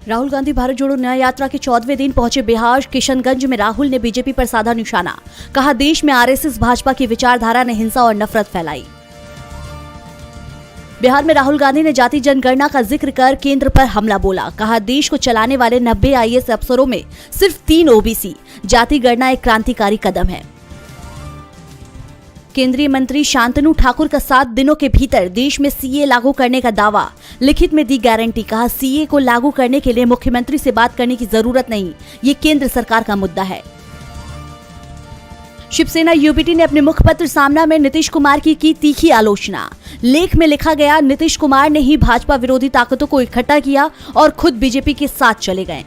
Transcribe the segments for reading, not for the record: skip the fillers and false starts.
राहुल गांधी भारत जोड़ो न्याय यात्रा के 14वें दिन पहुंचे बिहार। किशनगंज में राहुल ने बीजेपी पर साधा निशाना। कहा, देश में आरएसएस भाजपा की विचारधारा ने हिंसा और नफरत फैलाई। बिहार में राहुल गांधी ने जाति जनगणना का जिक्र कर केंद्र पर हमला बोला। कहा, देश को चलाने वाले 90 आईएएस अफसरों में सिर्फ 3 ओबीसी। जाति गणना एक क्रांतिकारी कदम है। केंद्रीय मंत्री शांतनु ठाकुर का 7 दिनों के भीतर देश में सीए लागू करने का दावा। लिखित में दी गारंटी। कहा, सीए को लागू करने के लिए मुख्यमंत्री से बात करने की जरूरत नहीं, ये केंद्र सरकार का मुद्दा है। शिवसेना यूबीटी ने अपने मुखपत्र सामना में नीतीश कुमार की तीखी आलोचना। लेख में लिखा गया, नीतीश कुमार ने ही भाजपा विरोधी ताकतों को इकट्ठा किया और खुद बीजेपी के साथ चले गए।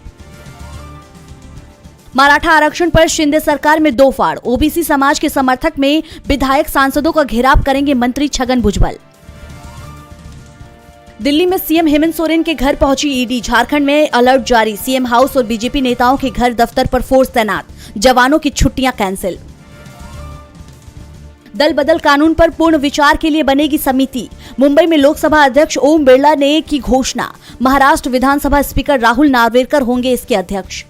मराठा आरक्षण पर शिंदे सरकार में 2 फाड़। ओबीसी समाज के समर्थक में विधायक सांसदों का घेराव करेंगे मंत्री छगन भुजबल। दिल्ली में सीएम हेमंत सोरेन के घर पहुंची ईडी। झारखंड में अलर्ट जारी। सीएम हाउस और बीजेपी नेताओं के घर दफ्तर पर फोर्स तैनात। जवानों की छुट्टियां कैंसिल। दल बदल कानून पर पूर्ण विचार के लिए बनेगी समिति। मुंबई में लोकसभा अध्यक्ष ओम बिरला ने की घोषणा। महाराष्ट्र विधानसभा स्पीकर राहुल नार्वेकर होंगे इसके अध्यक्ष।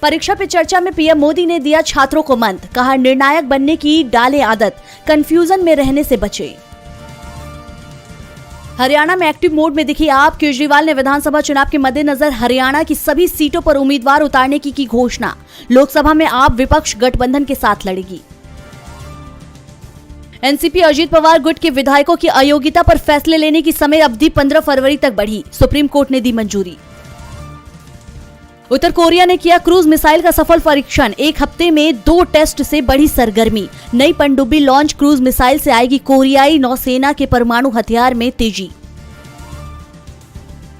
परीक्षा पे चर्चा में पीएम मोदी ने दिया छात्रों को मंत्र। कहा, निर्णायक बनने की डाले आदत, कंफ्यूजन में रहने से बचे। हरियाणा में एक्टिव मोड में दिखी आप। केजरीवाल ने विधानसभा चुनाव के मद्देनजर हरियाणा की सभी सीटों पर उम्मीदवार उतारने की घोषणा। लोकसभा में आप विपक्ष गठबंधन के साथ लड़ेगी। एनसीपी अजीत पवार गुट के विधायकों की अयोग्यता पर फैसले लेने की समय अवधि 15 फरवरी तक बढ़ी। सुप्रीम कोर्ट ने दी मंजूरी। उत्तर कोरिया ने किया क्रूज मिसाइल का सफल परीक्षण। 1 हफ्ते में 2 टेस्ट से बढ़ी सरगर्मी। नई पनडुब्बी लॉन्च क्रूज मिसाइल से आएगी कोरियाई नौसेना के परमाणु हथियार में तेजी।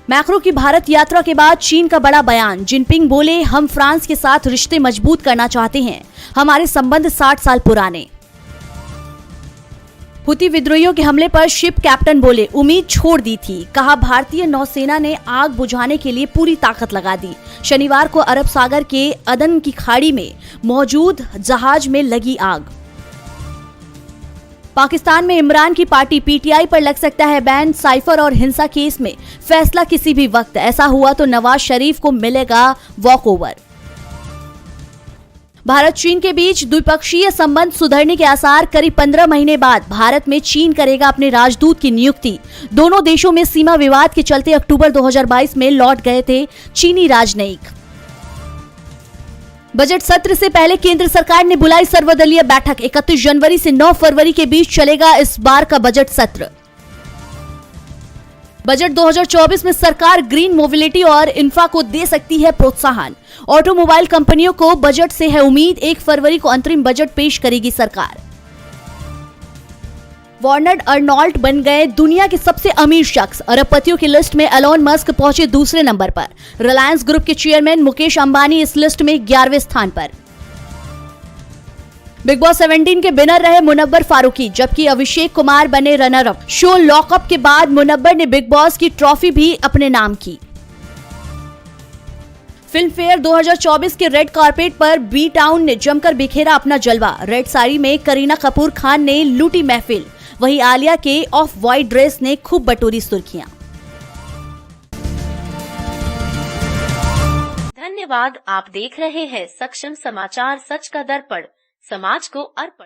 मैक्रो की भारत यात्रा के बाद चीन का बड़ा बयान। जिनपिंग बोले, हम फ्रांस के साथ रिश्ते मजबूत करना चाहते हैं। हमारे संबंध 60 साल पुराने। हुती विद्रोहियों के हमले पर शिप कैप्टन बोले, उम्मीद छोड़ दी थी। कहा, भारतीय नौसेना ने आग बुझाने के लिए पूरी ताकत लगा दी। शनिवार को अरब सागर के अदन की खाड़ी में मौजूद जहाज में लगी आग। पाकिस्तान में इमरान की पार्टी पीटीआई पर लग सकता है बैन। साइफर और हिंसा केस में फैसला किसी भी वक्त। ऐसा हुआ तो नवाज शरीफ को मिलेगा वॉकओवर। भारत चीन के बीच द्विपक्षीय संबंध सुधरने के आसार। करीब 15 महीने बाद भारत में चीन करेगा अपने राजदूत की नियुक्ति। दोनों देशों में सीमा विवाद के चलते अक्टूबर 2022 में लौट गए थे चीनी राजनयिक। बजट सत्र से पहले केंद्र सरकार ने बुलाई सर्वदलीय बैठक। 31 जनवरी से 9 फरवरी के बीच चलेगा इस बार का बजट सत्र। बजट 2024 में सरकार ग्रीन मोबिलिटी और इंफ्रा को दे सकती है प्रोत्साहन। ऑटोमोबाइल कंपनियों को बजट से है उम्मीद। 1 फरवरी को अंतरिम बजट पेश करेगी सरकार। बर्नार्ड अर्नॉल्ट बन गए दुनिया के सबसे अमीर शख्स। अरबपतियों की लिस्ट में एलोन मस्क पहुंचे दूसरे नंबर पर। रिलायंस ग्रुप के चेयरमैन मुकेश अंबानी इस लिस्ट में 11वें स्थान पर। बिग बॉस 17 के विनर रहे मुनव्वर फारूकी, जबकि अभिषेक कुमार बने रनर अप। शो लॉकअप के बाद मुनव्वर ने बिग बॉस की ट्रॉफी भी अपने नाम की। फिल्म फेयर 2024 के रेड कारपेट पर बी टाउन ने जमकर बिखेरा अपना जलवा। रेड साड़ी में करीना कपूर खान ने लूटी महफिल। वहीं आलिया के ऑफ व्हाइट ड्रेस ने खूब बटोरी सुर्खियां। धन्यवाद। आप देख रहे हैं सक्षम समाचार, सच का दर्पण, समाज को अर्पण।